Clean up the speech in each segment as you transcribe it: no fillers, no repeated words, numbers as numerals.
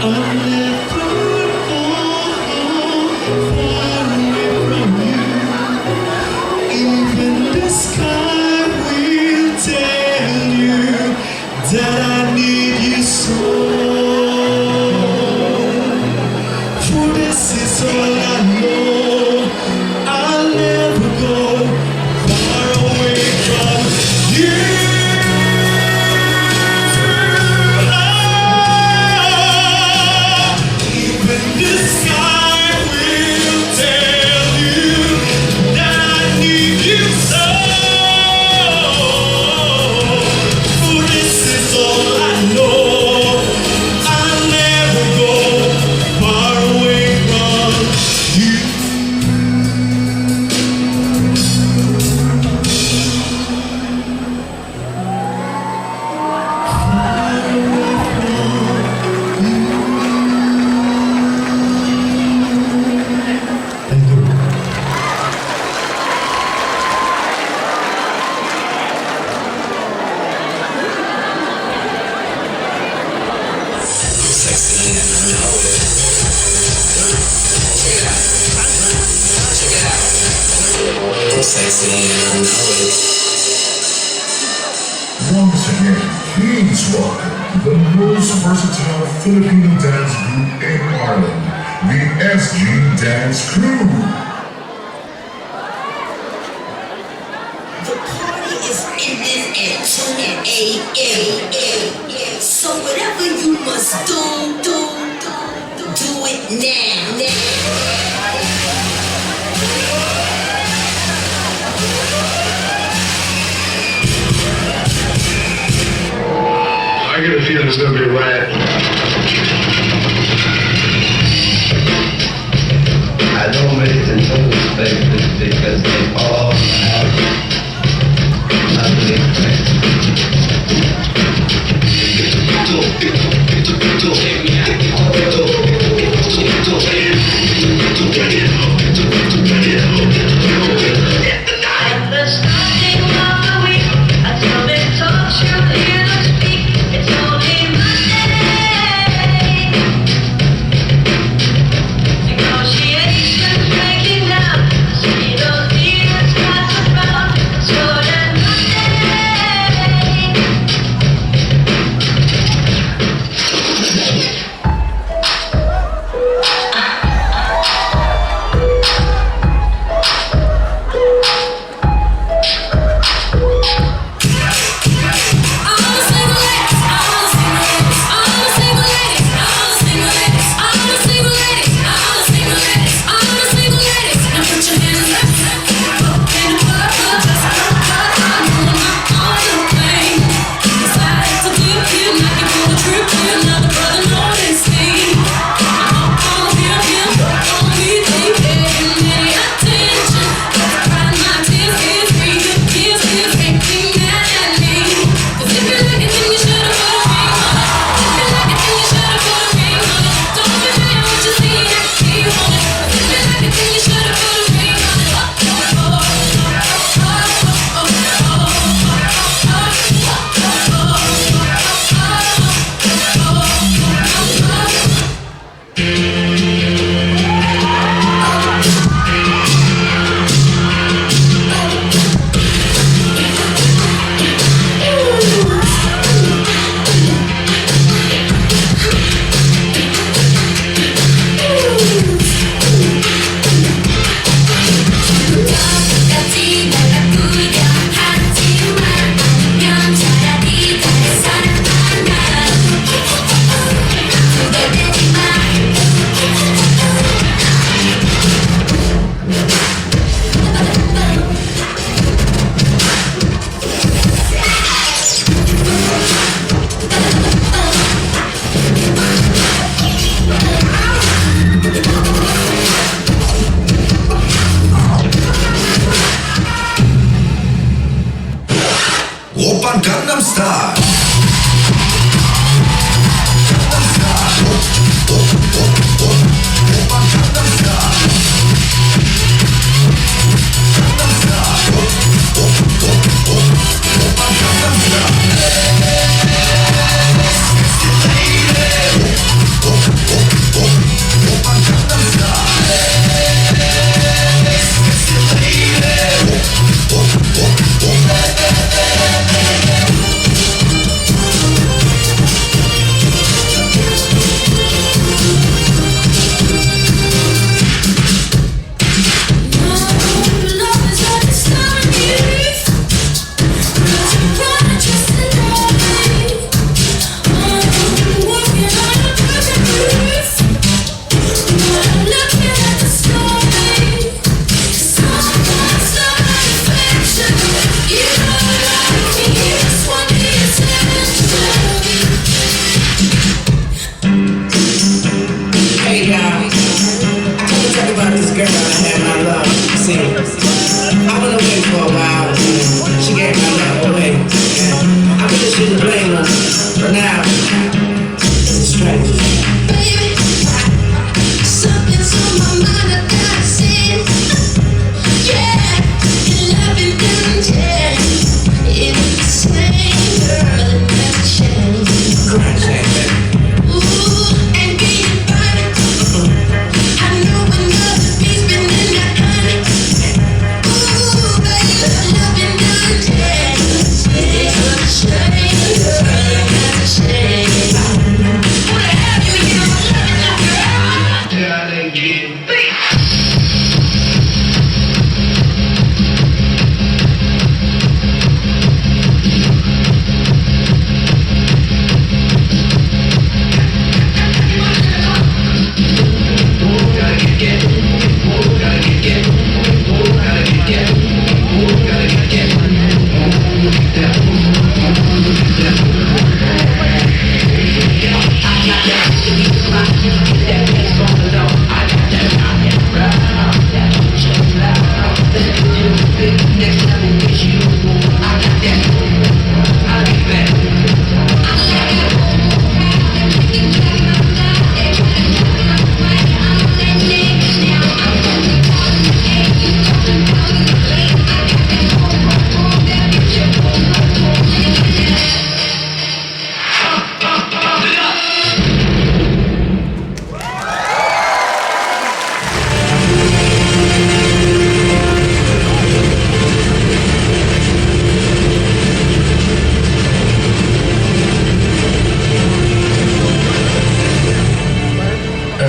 I'll never go far away from you. Even the sky will tell you that I need you so. For this is all I know. I'll never go far away from you. Even the sky will tell you that I need you so. For this is all I know. I'll never go far away from you. Thank you. Sexy and I know it. Check it out. Check it out. I'm sexy and I know it. Once again, please welcome the most versatile Filipino dance group in Ireland, the SG Dance Crew. The party is ending at 10 a.m. So whatever you must do it now. I get a feeling it's gonna be a riot. I don't make it into the spaces because they all have ugly things. The starting of the week, until they touch you, hear them speak. It's only Monday. Negotiations breaking down. See those demons pass around. So that Monday.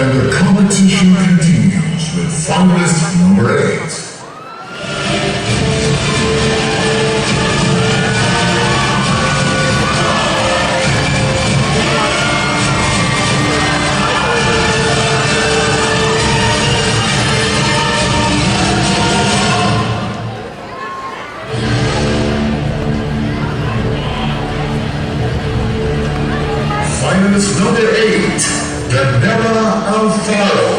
And the competition continues with finalist number 8. Finalist number 8, Danella Alfaro.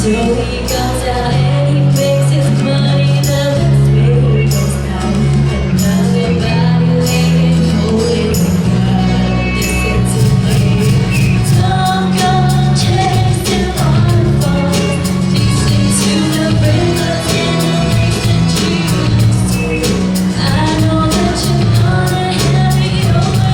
So he goes out and he makes his money, the best way he goes out. And nobody laying holding him. Listen to me. Don't go chasing waterfalls. Listen to the rivers and the lakes that you used to. I know that you're gonna have me over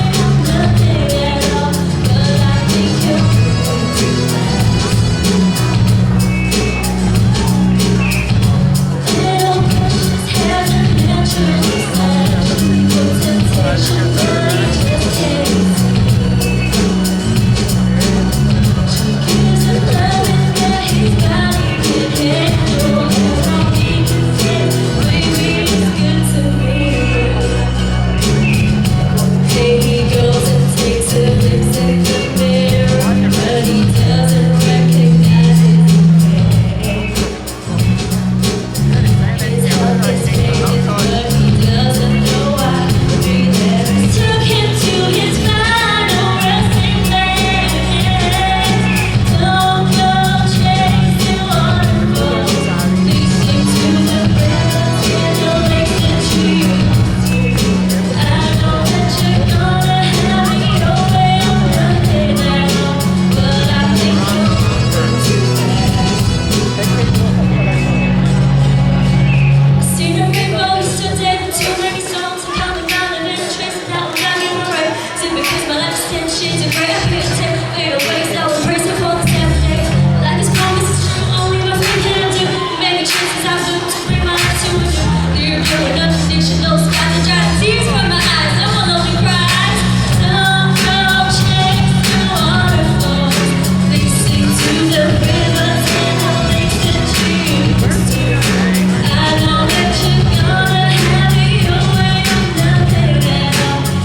nothing at all, but I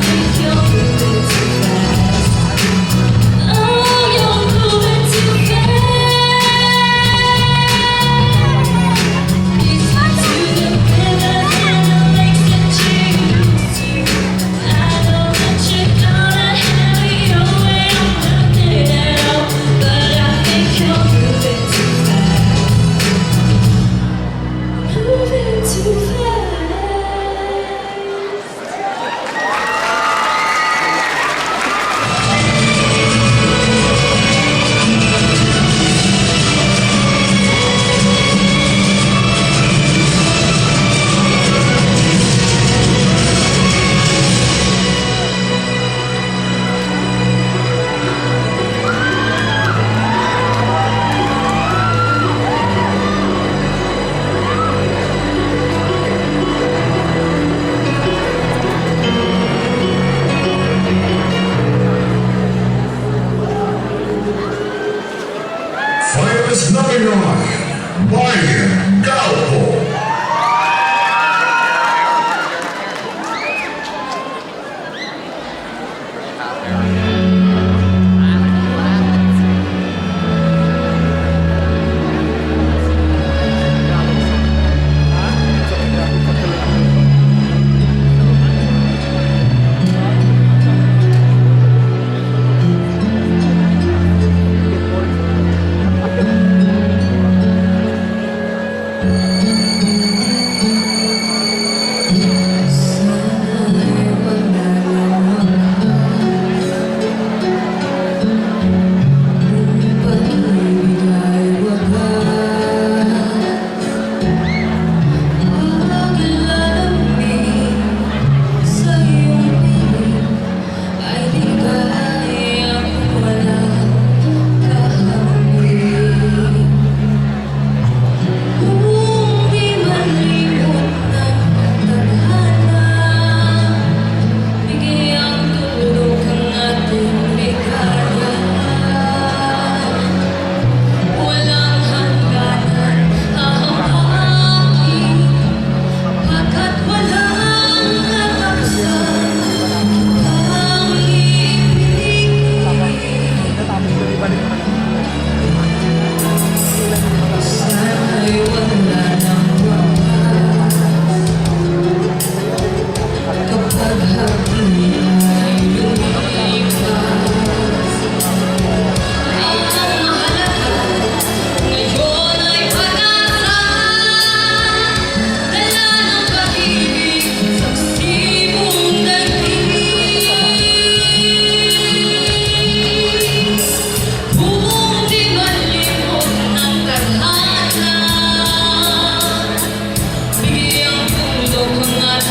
think you're going too fast. River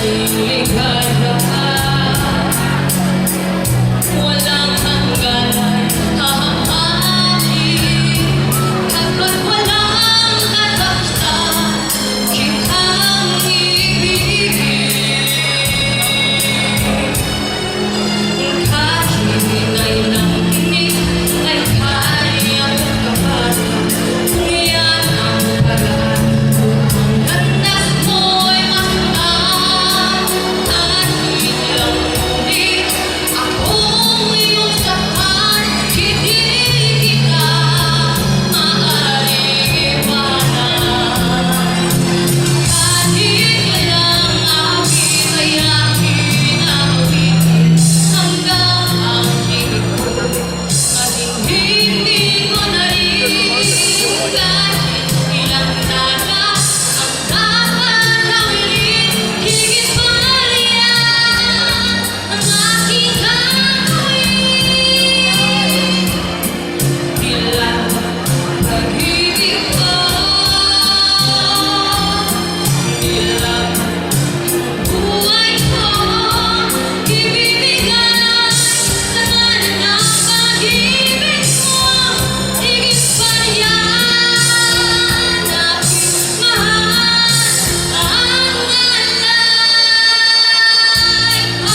ating likaya. Walang hanggan, hahahain, kapag walang katapsan, kitang ibigin. Kahit ilang tinig ay kayang kapasan, yan ang paraan upang landas mo'y masaan. Kahit ilang ngunit akong iyong sapat, hindi kita maaaring iwanan. Kahit walang aking kayahin awitin, hanggang ang ibig ko matinding ko na rin. Kahit ilang nana ang dapat awilin, higit pa riyan ang aking gagawin. Tila pag-ibig ko, tila buhay ko, ibibigay sa ngalan ng pag-ibig mo. Higit pa riyan, aking mahal, ang alay ko.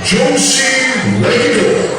Josie Laidor.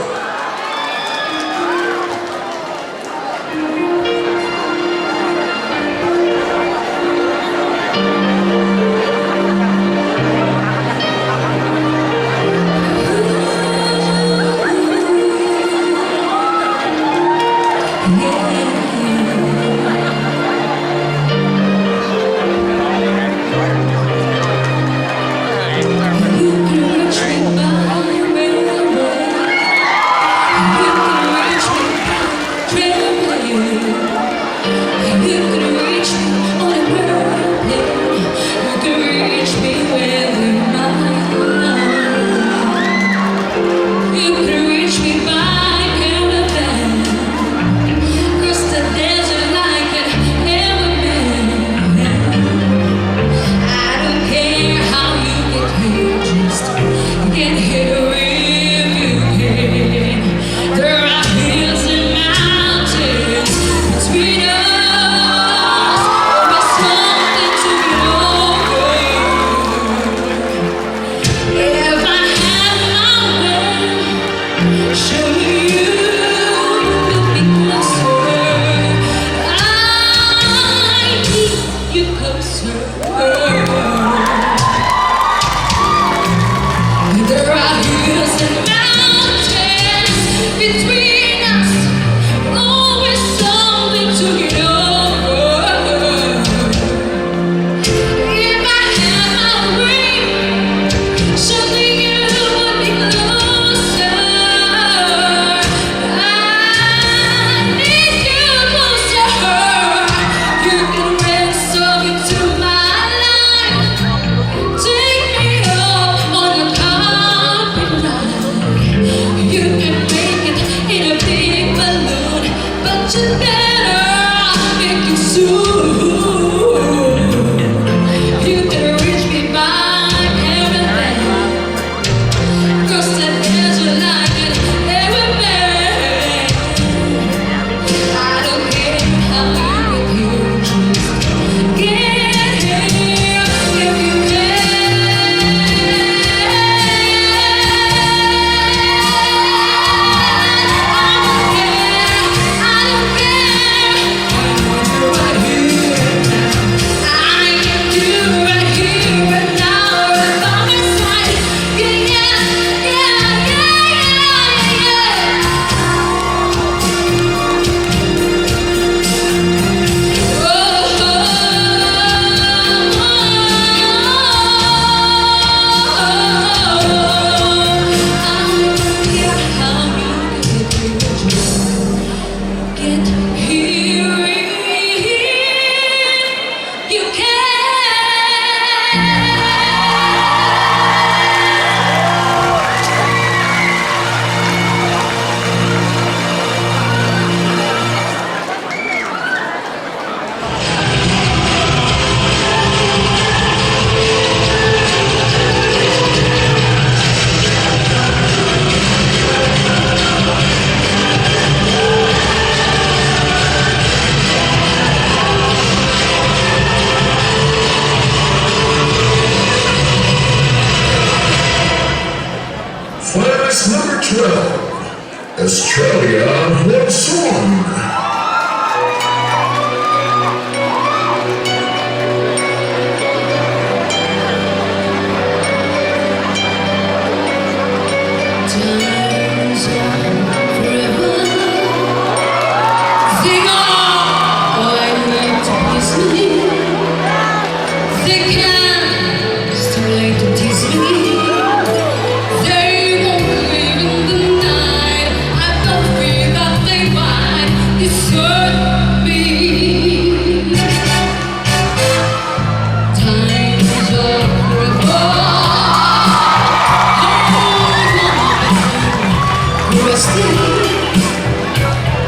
Class number 12, Australia, what song?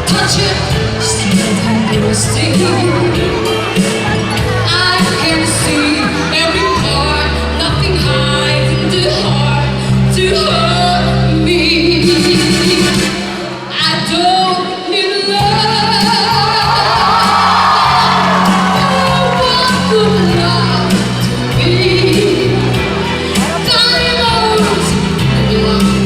Touch it, still tender, still. I can see every part, nothing hides in the heart to hurt me. I don't need love. Oh, what good love to me? Diamonds belong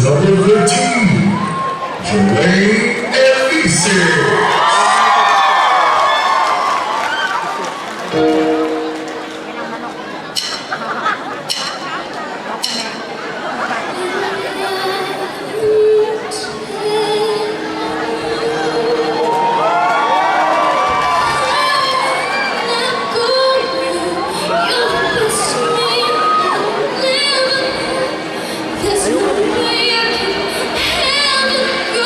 number 13, Jermaine Elise. There's no way I can handle your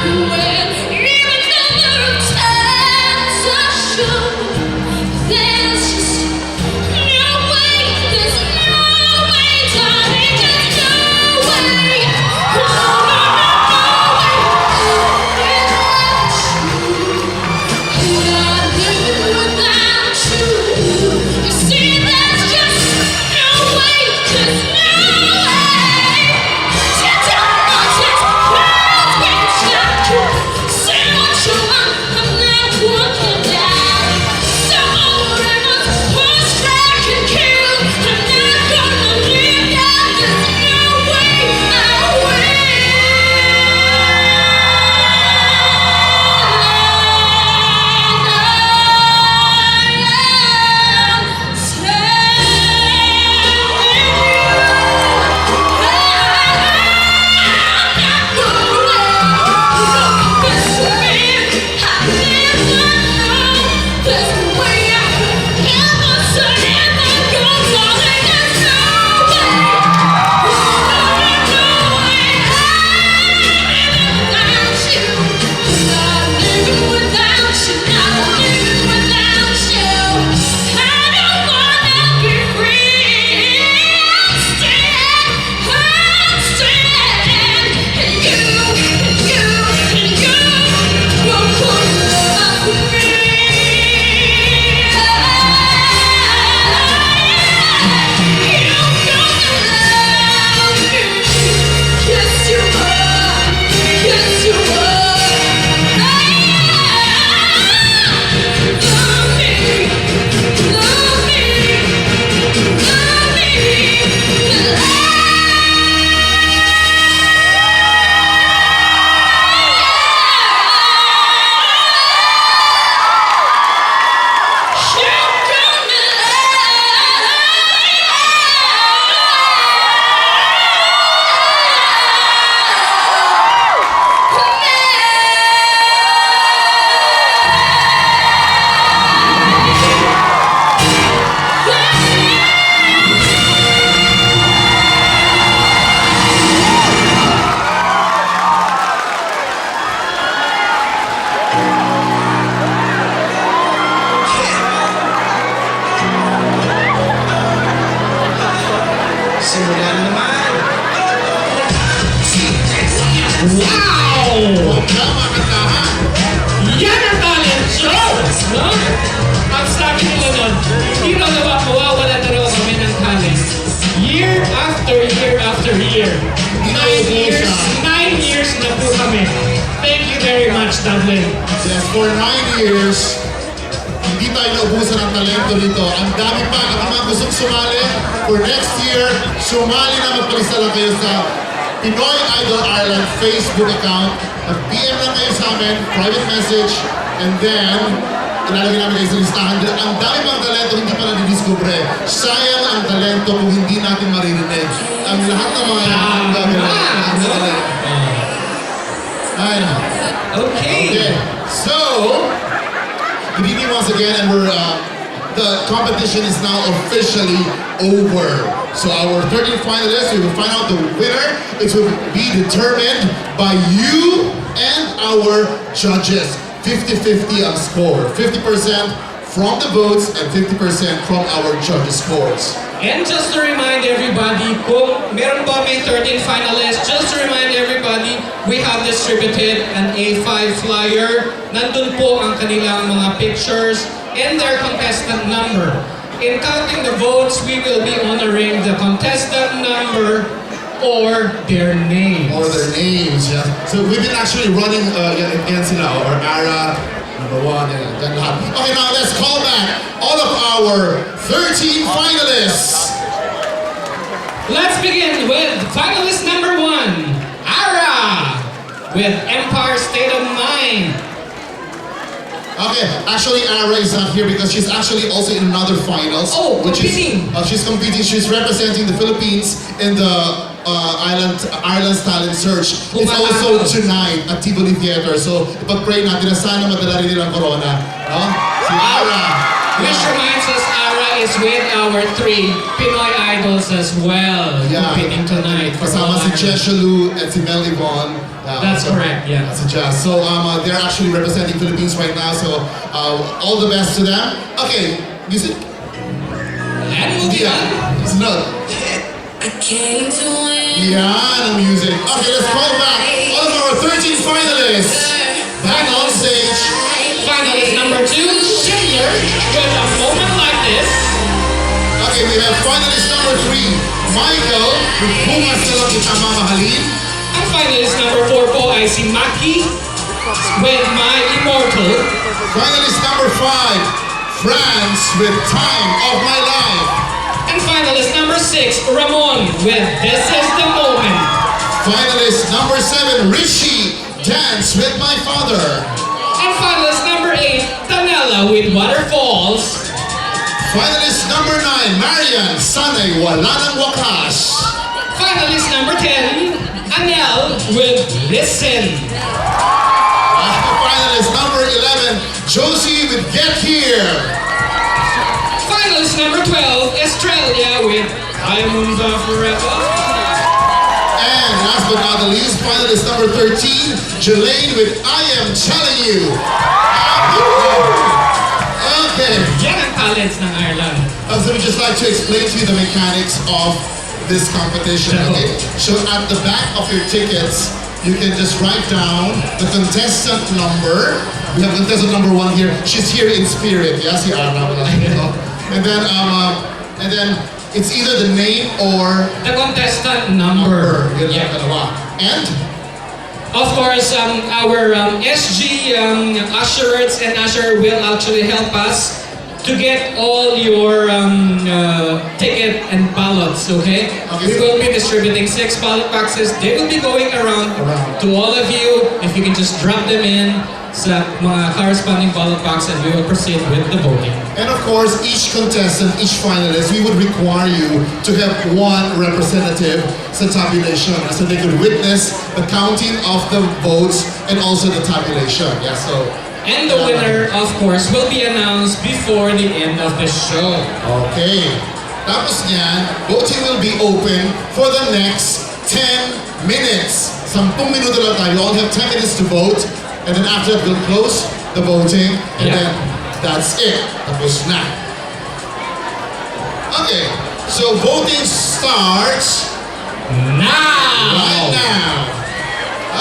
mood. There's Wow! Yan ang talent show! No? Ang sabi nila nun, hindi raw naman mawawala na raw kami ng talent. Year after year. 9 years na po kami. Thank you very much, Dublin. Yes, for 9 years, hindi tayo naubusan ng talento dito. Ang dami pa ang mga gustong sumali. For next year, sumali na magpalista lang kayo sa Pinoy Idol Ireland Facebook account. Mag-PM lang kayo sa amin, private message, and then ilalagay namin kayo sa listahan. Ang dami pang talento hindi pa nadidiscover. Sayang ang talento kung hindi natin maririnig. Ang lahat ng mga ay na. Okay. So, good evening once again, and the competition is now officially over. So our 13th finalists, we will find out the winner. It will be determined by you and our judges. 50-50 ang score. 50% from the votes and 50% from our judges' scores. And just to remind everybody, kung meron ba may 13 finalists, just to remind everybody, we have distributed an A5 flyer. Nandun po ang kanilang mga pictures and their contestant number. In counting the votes, we will be honoring the contestant number or their names. Or their names, yeah. So we've been actually running yan sila, or Ara, number 1, and then lahat. Okay, now let's call back all of our 13 finalists. Let's begin with finalist number 1, Ara, with Empire State of Mind. Okay, actually Ara is not here because she's actually also in another finals. Oh, Is, competing. she's competing, she's representing the Philippines in the Ireland's Talent Search. It's also tonight at Tivoli Theater. So, ipag-pray natin na sana madala rin nila ang corona. No? Si Ara. Which reminds us, Ara is with our 3 Pinoy idols as well, competing tonight. Kasama si Cheshelu and si Mel Yvonne. That's correct, yeah. That's a jazz. So they're actually representing Philippines right now. So all the best to them. Okay, music. And moving on. It's not. I came to win. Yeah, the music. Okay, let's call back all of our 13 finalists. Back on stage. Finalist number 2, Schindler, with A Moment Like This. Okay, we have finalist number 3, Michael, with Pumas na lang kita mamahalin. And finalist number 4 po ay si Maki, with My Immortal. Finalist number 5, France, with Time of My Life. And finalist number 6, Ramon, with This Is the Moment. Finalist number 7, Richie, Dance with My Father. And finalist number 8, Tanella, with Waterfalls. Finalist number 9, Marian, Sanay Wala Nang Wakas. Finalist number 10, Anel, with Listen. Finalist number 11, Josie with Get Here. Finalist number 12, Australia, with Diamonds Are Forever. And last but not the least, finalist number 13, Jelaine with I Am Telling You. Okay. Yan ang talents ng Ireland. So we just like to explain to you the mechanics of this competition. Okay? So at the back of your tickets, you can just write down the contestant number. We have contestant number 1 here. She's here in spirit. Yes, you are. And then it's either the name or The contestant number. Yeah. And Of course, our SG usherers and usher will actually help us to get all your ticket and ballots, okay? We will be distributing 6 ballot boxes. They will be going around to all of you. If you can just drop them in sa mga corresponding ballot box and we will proceed with the voting. And of course, each contestant, each finalist, we would require you to have 1 representative sa tabulation so they could witness the counting of the votes and also the tabulation. Yeah, so. And the winner, of course, will be announced before the end of the show. Okay. Tapos niyan, voting will be open for the next 10 minutes. 10 minuto lang tayo. You all have 10 minutes to vote. And then after that, we'll close the voting. And then that's it. Tapos na. Okay. So voting starts Now! right now.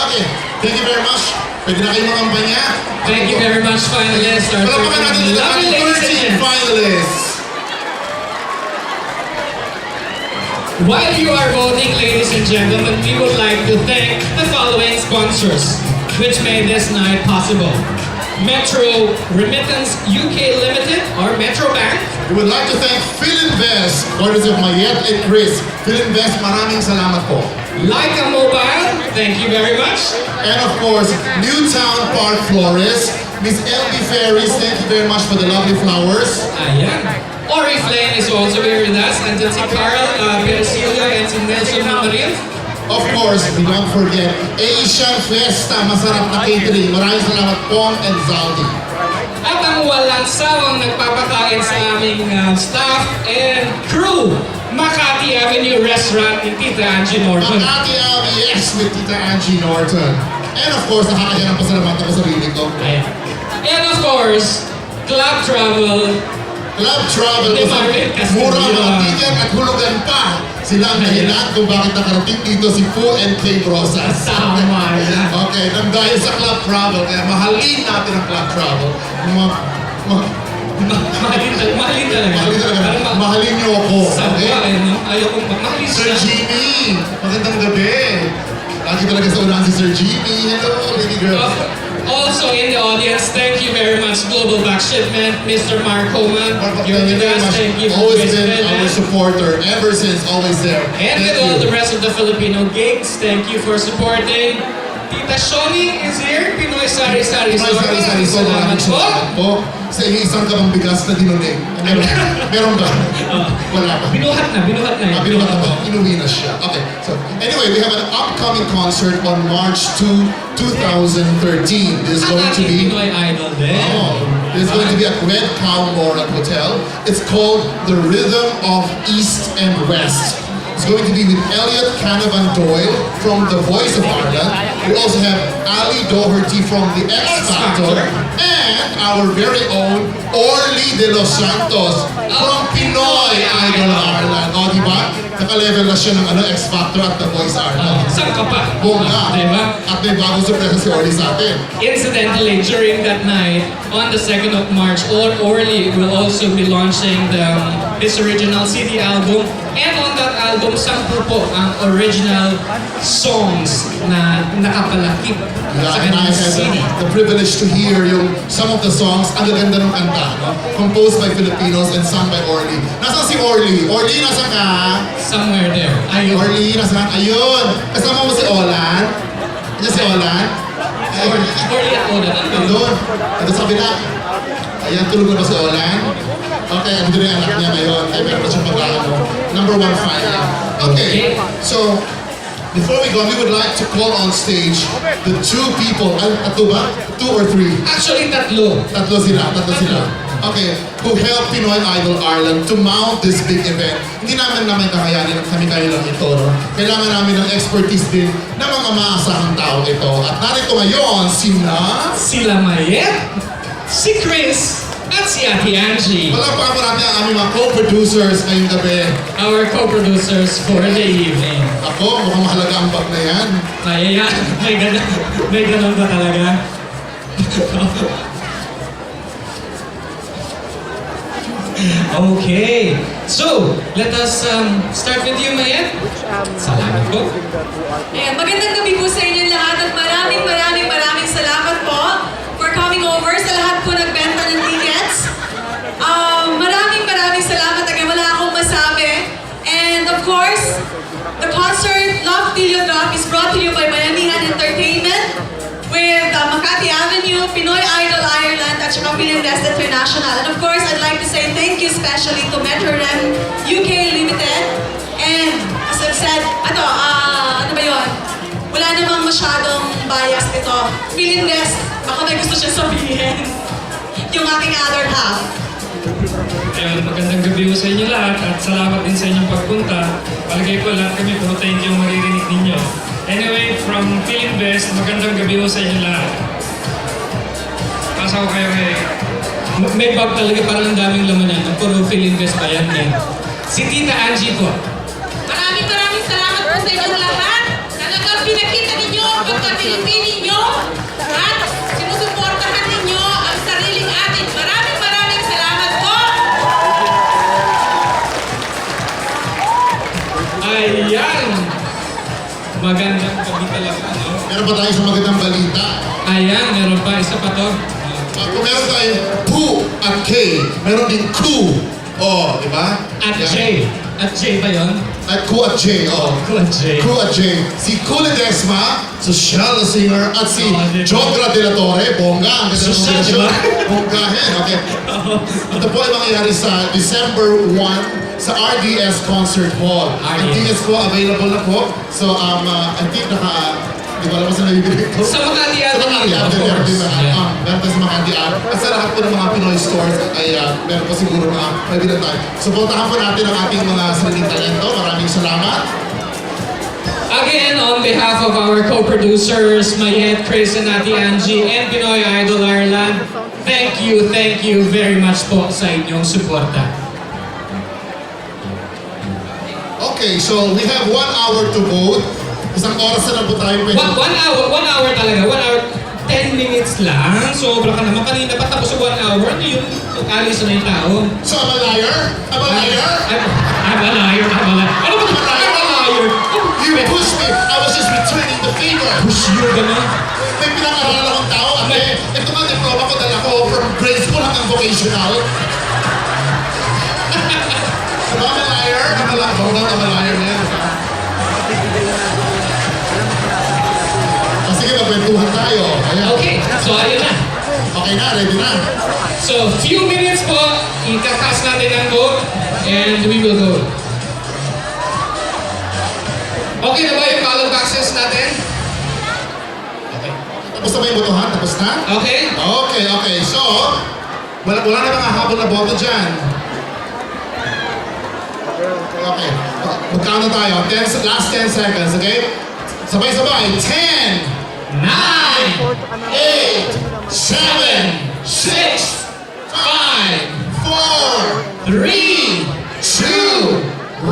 Okay. Thank you very much. Pwede na kayo makampanya. Thank you very much, finalists. Our Palakpakan natin ang lovely ating ladies and 13 gents. finalists. While you are voting, ladies and gentlemen, we would like to thank the following sponsors, which made this night possible. Metro Remittance UK Limited, or Metro Bank. We would like to thank Philinvest, orders of Mayet and Chris. Philinvest, maraming salamat po. Leica Mobile, thank you very much. And of course, Newtown Park Florist. Miss LB Ferries, thank you very much for the lovely flowers. Ayan. Oriflame is also here with us. And si Carl Peresilio and si Nelson Mamaril. Of course, we don't forget Asian Fiesta, masarap na catering. Maraming salamat Pong and Zaldi. At ang walang sawang nagpapakain sa aming staff and crew, Makati Avenue Restaurant ni Tita Angie Norton. Makati Avenue, yes, with Tita Angie Norton. And of course, nakakaya ng pasalamatan ko sa sarili ko. Ayan. And of course, Club Travel. Club Travel Hindi kasi Marvin Castillo. mura ang mga ticket at hulugan pa. Sila ang dahilan kung bakit nakarating dito si Pooh and Kay Rosas. Tama yan. Okay, nang dahil sa Club Travel, kaya mahalin natin ang Club Travel. Mahalin talaga. Mahalin talaga. Parang Mahalin niyo ako. Sabi Okay? ka, no? Ayaw kong mahalin Sir siya. Jimmy, magandang gabi. Lagi talaga sa unahan si Sir Jimmy. Hello, baby girl. Also in the audience, thank you very much, Global Back Shipment, Mr. Mark Coleman. You're with us. Thank you for Always visiting. been our supporter. Ever since, always there. And Thank with all you. the rest of the Filipino gigs, thank you for supporting. Tita Shoni is here, Pinoy Sari Sari Maraming Store. sari-sari so Salamat maraming po. salamat po. Sa isang kabang bigas na dinunig. Meron ba? Wala pa. Binuhat na yun. Binuhat na ba? Inuwi na siya. Okay. So, anyway, we have an upcoming concert on March 2, 2013. This is Ang going to ating be... Pinoy idol din. Oh, this is going to be at Red Cow Morat Hotel. It's called The Rhythm of East and West. It's going to be with Elliot Canavan Doyle from The Voice of Ireland. We also have Ali Doherty from The X Factor. And our very own Orly De Los Santos from Pinoy Idol Ireland. O, diba? Naka-level na siya ng X Factor at The Voice Ireland. Saan ka pa? Bongga. Diba? At may bagong surpresa si Orly sa atin. Incidentally, during that night, on the 2nd of March, Orly will also be launching his original CD album. And on that album, 10 po ang original songs na nakapalakip sa Yeah, and I kanyang had CD. the privilege to hear some of the songs. Ang gaganda ng kanta, no? Composed by Filipinos and sung by Orly. Nasaan si Orly? Orly, nasaan ka? Somewhere there. Ayun. Orly, nasaan? Ayun! Kasama mo si Olan? Ano si Olan? Orly at Oda. Doon. Ito sa kabila. Ayan, tulog na ba si Olan? Okay, andito na yung anak niya ngayon. Kaya meron na siyang pagkakano. Number 1 fan niya. Okay, so, before we go, we would like to call on stage the 2 people. Ato ba? 2 or 3? Actually, tatlo. Tatlo sila. Okay, who helped Pinoy Idol Ireland to mount this big event. Hindi namin kakayanin at kami kayo lang ito, no? Kailangan namin ng expertise din ng mga maasahang tao ito. At narito ngayon, Sila Mayet, si Chris, at si Ate Angie. Palakpakan po natin ang aming mga co-producers ngayong gabi. Our co-producers for the evening. Ako, mukhang mahalaga ang bag na yan. Ayan, may ganun ba talaga? Okay, so let us start with you, Mayet. Salamat po. Ayan, magandang gabi po sa inyo lahat at maraming salamat po for coming over sa lahat po nagbenta ng tickets. Maraming salamat again. Wala akong masabi. And of course, the concert Love Till You Drop is brought to you by Bayanihan Entertainment with Makati Avenue, Pinoy Idol Ireland at saka Philinvest International. And of course, I'd like to say thank you especially to Metrorem UK Limited. And as I've said, ano ba yun? Wala namang masyadong bias nito. Philinvest, baka may gusto siya sabihin. Yung aking other half. Ayun, magandang gabi po sa inyo lahat at salamat din sa inyong pagpunta. Palagay ko lahat kami puro thank you ang maririnig ninyo. Anyway, from Philinvest, magandang gabi po sa inyo lahat. Pasa ko kayo kay... May bag talaga, parang ang daming laman yan. Puro Philinvest pa yan. Si Tita Angie po. Maraming salamat po sa inyong lahat. Talagang pinakita ninyo ang pagkapilipin ninyo at sinusuportahan ninyo ang sariling atin. Maraming salamat po. Ayan! Magandang gabi talaga, no? Meron pa tayo sa magandang balita. Ayan, meron pa. Isa pa to. Kung meron tayong Pooh at K, meron din Koo. Oh, di ba? At Yan. J. At J ba yun? At Koo at J, oh. Koo at J. Koo at J. Si Koo Ledesma, social na singer, at si Jogra de la Torre, bongga. Ang ganda ng Social, kombinasyon. di ba? Bonggahin, okay. Ito po ay mangyayari sa December 1 sa RDS Concert Hall. Ang tickets po, available na po. So, I think di ba alam mo sa nabibili ko? Sa Makati Sa Avenue, Makati of Avenue, course. meron tayo sa Makati Avenue. At sa lahat po ng mga Pinoy stores ay meron po siguro mga mabilan tayo. Supportahan po natin ang ating mga sariling talento. Maraming salamat. Again, on behalf of our co-producers, Mayet, Chris, and Ate Angie, and Pinoy Idol Ireland, Thank you very much po sa inyong suporta. Okay, so we have 1 hour to vote. Isang oras na lang po tayo pwede. 1 hour talaga. 1 hour, 10 minutes lang. Sobra ka naman. Kanina pa tapos sa 1 hour. Ano yun? Alis na yung tao. So I'm a liar? I'm a liar? I'm a liar. Ano ba? I'm a liar. You pushed me. I was just returning the favor. Push you, gano'n. May pinag-aralan akong tao. Ito nga, diploma ko dala ko from grade school hanggang vocational. Diba, I'm a liar? I'm a liar na yan. Sige, magkwentuhan tayo. Ayan. Okay, so ayun na. Okay na, ready na. So, few minutes po, ikakas natin ang vote, and we will go. Okay na ba yung ballot boxes natin? Tapos na ba yung botohan? Tapos na? Okay? Okay. So, wala na mga habol na boto dyan. Okay. Magkano tayo? Last 10 seconds, okay? Sabay-sabay. 10, 9, 8, 7, 6, 5, 4, 3, 2,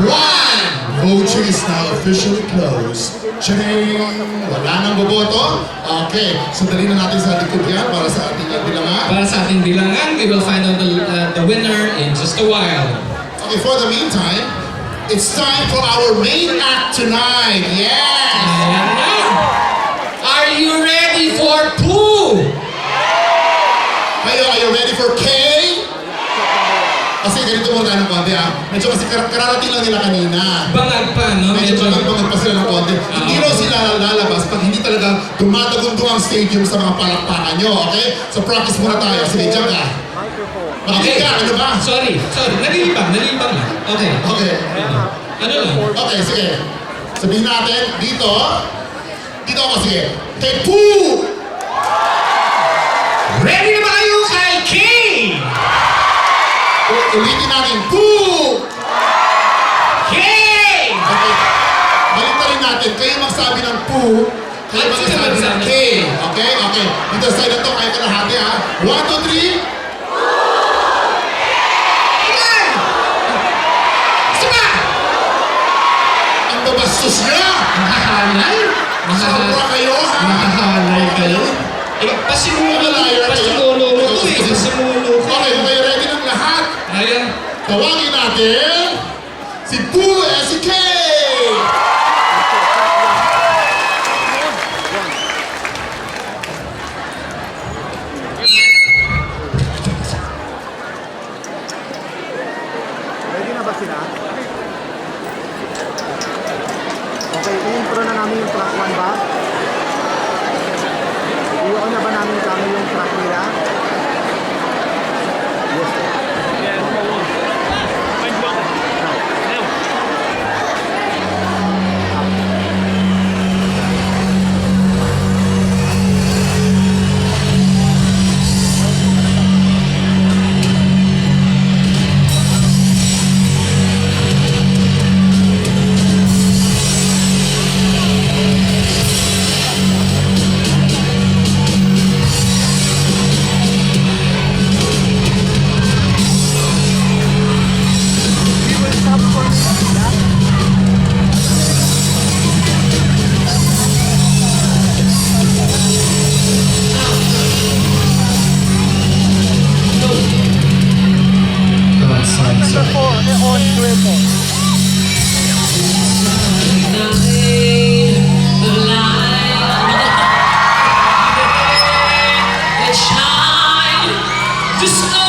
1. Voting is now officially closed. Charing! Wala nang boboto. Okay, sandali na natin sa likod yan para sa ating bilangan. Para sa ating bilangan, we will find out the winner in just a while. Okay, for the meantime, it's time for our main act tonight. Yes! Ayan na. Are you ready for Pooh? Kayo, are you ready for K? Kasi ganito muna tayo ng konti Medyo kasi kararating lang nila kanina. Bangag pa, no? Medyo bangag pa sila ng konti. Hindi raw sila lalabas pag hindi talaga dumadagundong ang stadium sa mga palakpakan nyo, okay? So practice muna tayo. Sige, dyan ka. Makinig ka, ano ba? Sorry. Nalilibang lang. Okay. Ano lang? Okay, sige. Sabihin natin, dito ako, sige. Kay Pooh! Ready na ba kayo kay King? Ulitin natin, Pooh! King! Okay. Balik na rin natin. Kayo magsabi ng Pooh, kayo magsabi ng K. Okay? Dito sa side na to, kayo kalahati 1, 2, 3. Sama! Ang babastos niya! Mahahalay? Sobra kayo, ha? Mahahalay kayo? Pasimulo mo to eh. Pasimulo ko. Okay, kung kayo ready ng lahat, Ayan. tawagin natin si Pooh and si Kay! Ready na ba sila? Okay, i-intro na namin yung track 1 ba? I-on na ba namin yung track nila? Yes. Just